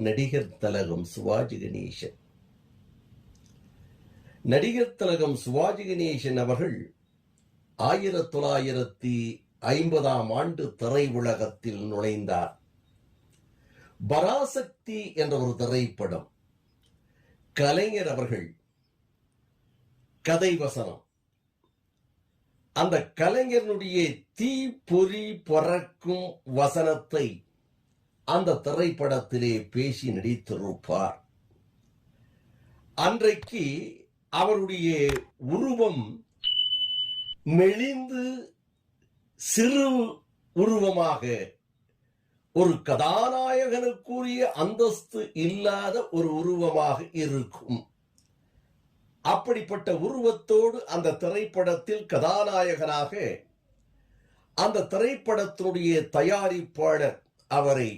நடிகர் திலகம் சிவாஜி கணேசன். நடிகர் திலகம் சிவாஜி கணேசன் அவர்கள் 1950 திரையுலகத்தில் நுழைந்தார். பராசக்தி என்ற ஒரு திரைப்படம், கலைஞர் அவர்கள் கதை வசனம், அந்த கலைஞனுடைய தீப்பொறி பறக்கும் வசனத்தை அந்த திரைப்படத்திலே பேசி நடித்திருப்பார். அன்றைக்கு அவருடைய உருவம் மெலிந்து சிறு உருவமாக, ஒரு கதாநாயகனுக்குரிய அந்தஸ்து இல்லாத ஒரு உருவமாக இருக்கும். அப்படிப்பட்ட உருவத்தோடு அந்த திரைப்படத்தில் கதாநாயகனாக அந்த திரைப்படத்தினுடைய தயாரிப்பாளர் அவரை